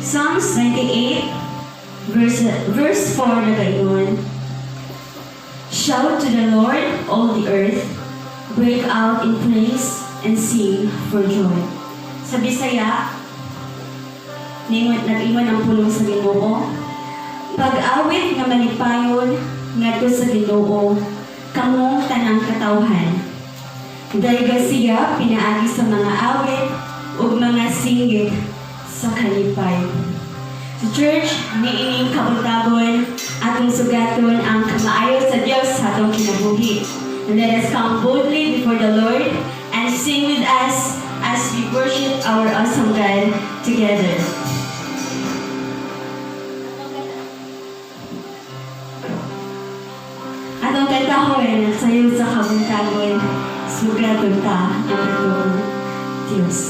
Psalms 98, verse 4 na gayon. Shout to the Lord, all the earth. Break out in praise and sing for joy. Sa Bisaya, nag-ingon ang pulong sa Ginoo. Pag-awit nga malipayon ngadto sa Ginoo, kamong tanang katawhan. Dayga siya pinaagi sa mga awit ug mga singgit sa kalipay. Sa church, niining kauntabon atong sugaton ang kamaayo sa Dios sa atong kinabuhi. And let us come boldly before the Lord and sing with us as we worship our awesome God together. Atong kantahon at sayo sa kabuntagon, sugaton ta ang atong Diyos.